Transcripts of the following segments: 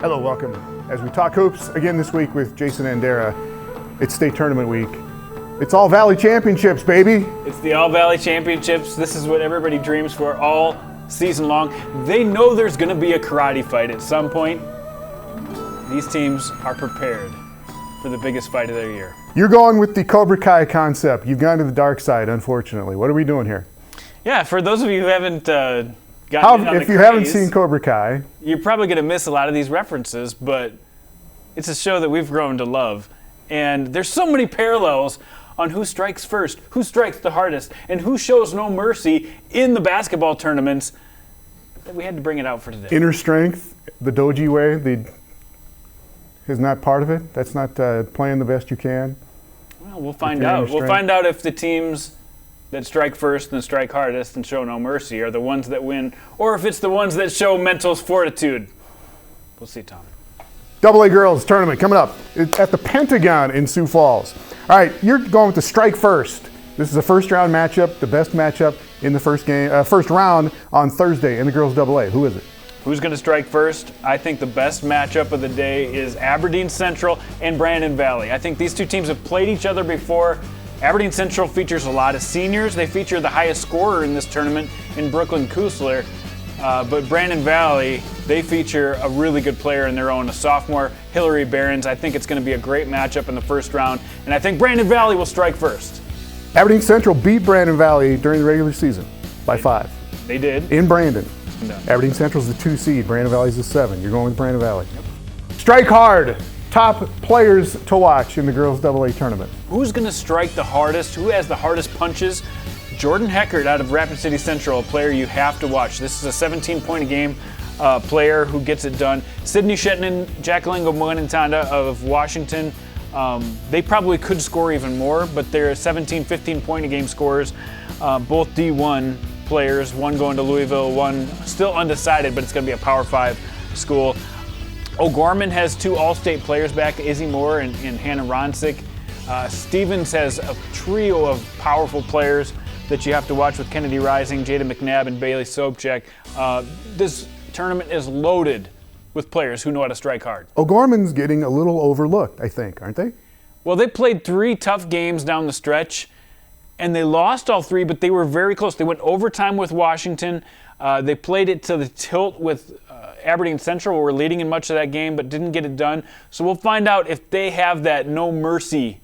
Hello, welcome. As we talk hoops again this week with Jason Andera, it's state tournament week. It's All Valley Championships, baby. It's the All Valley Championships. This is what everybody dreams for all season long. They know there's going to be a karate fight at some point. These teams are prepared for the biggest fight of their year. You're going with the Cobra Kai concept. You've gone to the dark side, unfortunately. What are we doing here? Yeah, for those of you who haven't if you haven't seen Cobra Kai, you're probably going to miss a lot of these references, but it's a show that we've grown to love. And there's so many parallels on who strikes first, who strikes the hardest, and who shows no mercy in the basketball tournaments that we had to bring it out for today. Inner strength, the doji way, is not part of it? That's not playing the best you can? Well, we'll find out. We'll find out if the teams that strike first and strike hardest and show no mercy are the ones that win, or if it's the ones that show mental fortitude. We'll see, Tom. AA girls tournament coming up at the Pentagon in Sioux Falls. All right, you're going with the strike first. This is a first round matchup, the best matchup in the first round on Thursday in the girls AA. Who is it? Who's going to strike first? I think the best matchup of the day is Aberdeen Central and Brandon Valley. I think these two teams have played each other before. Aberdeen Central features a lot of seniors. They feature the highest scorer in this tournament in Brooklyn Kusler. But Brandon Valley, they feature a really good player in their own, a sophomore, Hillary Behrens. I think it's going to be a great matchup in the first round, and I think Brandon Valley will strike first. Aberdeen Central beat Brandon Valley during the regular season by 5. They did. In Brandon. No. Aberdeen Central's the 2 seed, Brandon Valley's the 7. You're going with Brandon Valley. Yep. Strike hard. Top players to watch in the girls AA tournament. Who's going to strike the hardest? Who has the hardest punches? Jordan Heckert out of Rapid City Central, a player you have to watch. This is a 17-point-a-game player who gets it done. Sydney Shetton and Jacqueline Gomonitanda of Washington, they probably could score even more, but they're 17, 15-point-a-game scorers, both D1 players, one going to Louisville, one still undecided, but it's going to be a Power 5 school. O'Gorman has 2 All-State players back, Izzy Moore and Hannah Ronsick. Stevens has a trio of powerful players that you have to watch with Kennedy Rising, Jada McNabb, and Bailey Sobchak. This tournament is loaded with players who know how to strike hard. O'Gorman's getting a little overlooked, I think, aren't they? Well, they played 3 tough games down the stretch, and they lost all 3, but they were very close. They went overtime with Washington. They played it to the tilt with Aberdeen Central, who were leading in much of that game, but didn't get it done. So we'll find out if they have that no mercy,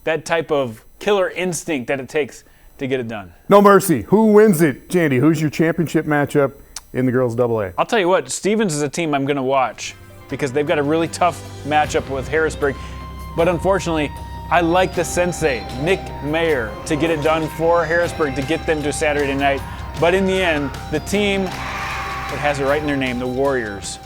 that type of killer instinct that it takes to get it done. No mercy. Who wins it, Jandy? Who's your championship matchup in the girls AA? I'll tell you what, Stevens is a team I'm going to watch because they've got a really tough matchup with Harrisburg. But unfortunately, I like the sensei, Nick Mayer, to get it done for Harrisburg to get them to Saturday night. But in the end, the team that has it right in their name, the Warriors,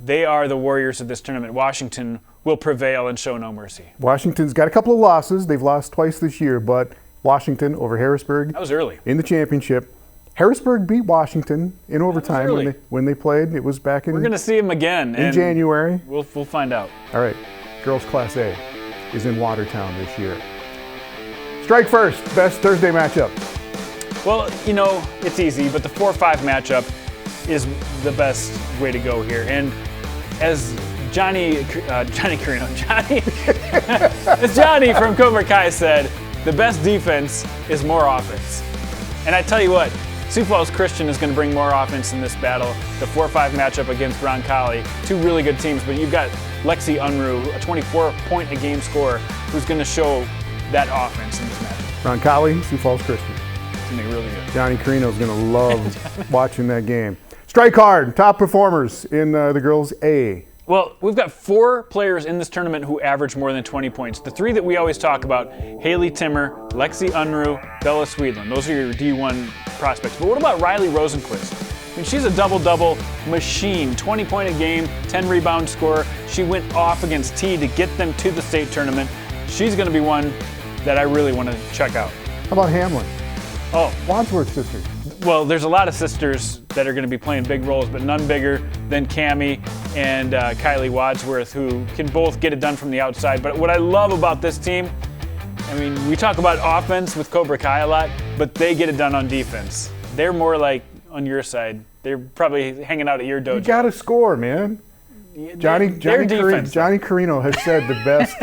they are the Warriors of this tournament. Washington will prevail and show no mercy. Washington's got a couple of losses. They've lost twice this year, but Washington over Harrisburg. That was early. In the championship. Harrisburg beat Washington in overtime when they played. It was back in. We're going to see them again in January. We'll find out. All right. Girls Class A is in Watertown this year. Strike first. Best Thursday matchup. Well, you know, it's easy, but the 4-5 matchup is the best way to go here. And as Johnny Carino, as Johnny from Cobra Kai said, the best defense is more offense. And I tell you what, Sioux Falls Christian is going to bring more offense in this battle. The 4-5 matchup against Roncalli, 2 really good teams, but you've got Lexi Unruh, a 24-point-a-game scorer, who's going to show that offense in this matchup. Roncalli, Sioux Falls Christian. It's going to be really good. Johnny Carino's going to love watching that game. Strike hard, top performers in the girls A. Well, we've got 4 players in this tournament who average more than 20 points. The 3 that we always talk about, Haley Timmer, Lexi Unruh, Bella Swedlin. Those are your D1 prospects. But what about Riley Rosenquist? I mean, she's a double-double machine, 20-point-a-game, 10-rebound scorer. She went off against T to get them to the state tournament. She's going to be one that I really want to check out. How about Hamlin? Oh, Wadsworth sisters. Well, there's a lot of sisters that are going to be playing big roles, but none bigger than Cammie and Kylie Wadsworth, who can both get it done from the outside. But what I love about this team, I mean, we talk about offense with Cobra Kai a lot, but they get it done on defense. They're more like on your side They're probably hanging out at your dojo. You got to score, man. Johnny Carino has said the best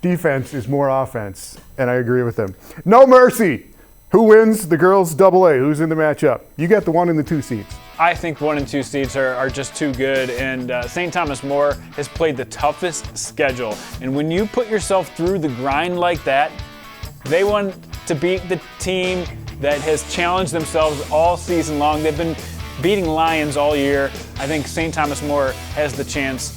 defense is more offense, and I agree with him. No mercy. Who wins the girls' AA? Who's in the matchup? You got the 1 and the 2 seeds. I think 1 and 2 seeds are just too good, and St. Thomas More has played the toughest schedule. And when you put yourself through the grind like that, they want to beat the team that has challenged themselves all season long. They've been beating Lions all year. I think St. Thomas More has the chance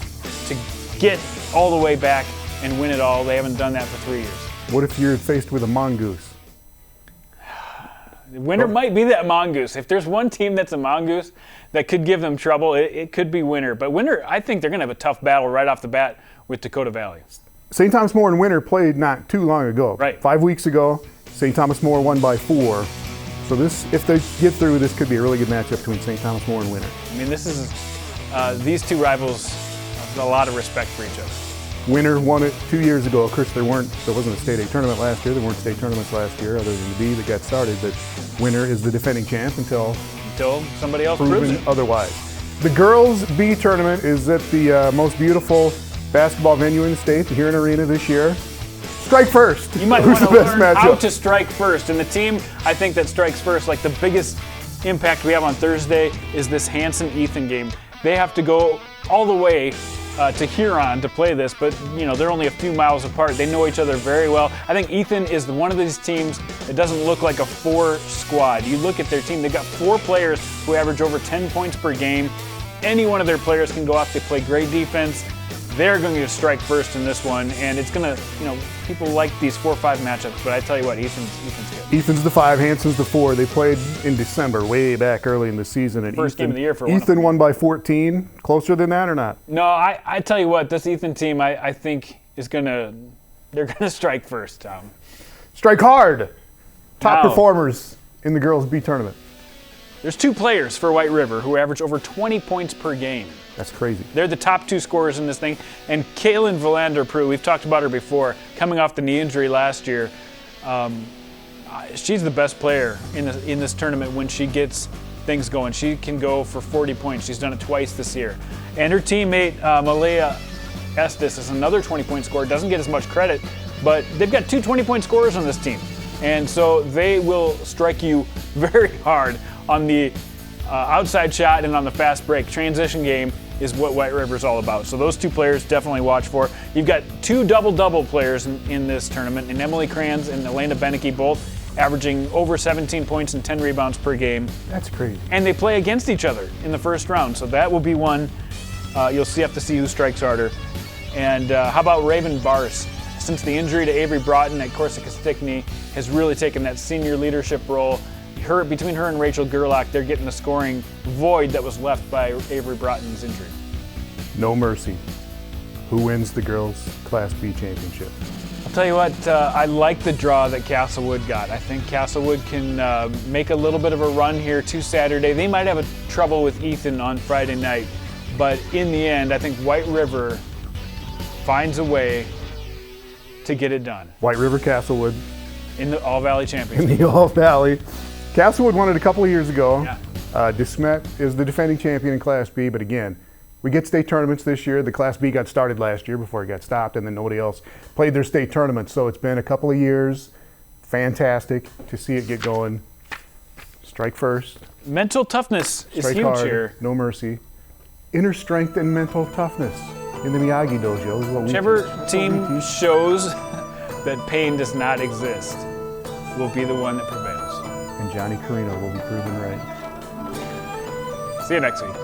to get all the way back and win it all. They haven't done that for 3 years. What if you're faced with a mongoose? Winter might be that mongoose. If there's one team that's a mongoose that could give them trouble, it could be Winter. But Winter, I think they're going to have a tough battle right off the bat with Dakota Valley. St. Thomas More and Winter played not too long ago. Right. 5 weeks ago, St. Thomas More won by 4. So this, if they get through, this could be a really good matchup between St. Thomas More and Winter. I mean, this is these two rivals have a lot of respect for each other. Winter won it 2 years ago. Of course, there wasn't a state A tournament last year. There weren't state tournaments last year other than the B that got started. But Winter is the defending champ until somebody else proves proven it. otherwise. The girls' B tournament is at the most beautiful basketball venue in the state, the Huron Arena this year. Strike first. You might Who's want the to best learn matchup? how to strike first. And the team, I think, that strikes first, like the biggest impact we have on Thursday is this Hanson-Ethan game. They have to go all the way to Huron to play this, but they're only a few miles apart. They know each other very well. I think Ethan is one of these teams that doesn't look like a 4 squad. You look at their team, they've got 4 players who average over 10 points per game. Any one of their players can go off. They play great defense. They're going to strike first in this one, and it's going to, people like these 4-5 matchups, but I tell you what, Ethan's good. Ethan's the 5, Hanson's the 4. They played in December, way back early in the season. And First game of the year for Ethan won by 14. Closer than that or not? No, I tell you what, this Ethan team, I think they're going to strike first, Tom. Strike hard. Top performers in the girls' B tournament. There's 2 players for White River who average over 20 points per game. That's crazy. They're the top 2 scorers in this thing. And Kaylin Valandra-Prue, we've talked about her before, coming off the knee injury last year. She's the best player in this tournament when she gets things going. She can go for 40 points. She's done it twice this year. And her teammate, Malaya Estes, is another 20-point scorer. Doesn't get as much credit, but they've got 2 20-point scorers on this team. And so they will strike you very hard on the outside shot and on the fast break. Transition game is what White River's all about. So those 2 players definitely watch for. You've got 2 double-double players in this tournament, and Emily Kranz and Elena Beneke both averaging over 17 points and 10 rebounds per game. That's crazy. And they play against each other in the first round. So that will be one you'll have to see who strikes harder. And how about Raven Bars? Since the injury to Avery Broughton at Corsica Stickney has really taken that senior leadership role. Between her and Rachel Gerlach, they're getting the scoring void that was left by Avery Broughton's injury. No mercy. Who wins the girls' Class B championship? I'll tell you what, I like the draw that Castlewood got. I think Castlewood can make a little bit of a run here to Saturday. They might have trouble with Ethan on Friday night, but in the end, I think White River finds a way to get it done. White River Castlewood. In the All-Valley Championship. In the All-Valley. Castlewood won it a couple of years ago. Yeah. DeSmet is the defending champion in Class B, but again, we get state tournaments this year. The Class B got started last year before it got stopped, and then nobody else played their state tournament. So it's been a couple of years. Fantastic to see it get going. Strike first. Mental toughness is Strike huge hard, here. No mercy. Inner strength and mental toughness in the Miyagi Dojo is what we Whichever teach. team shows that pain does not exist will be the one that prevails. And Johnny Carino will be proven right. See you next week.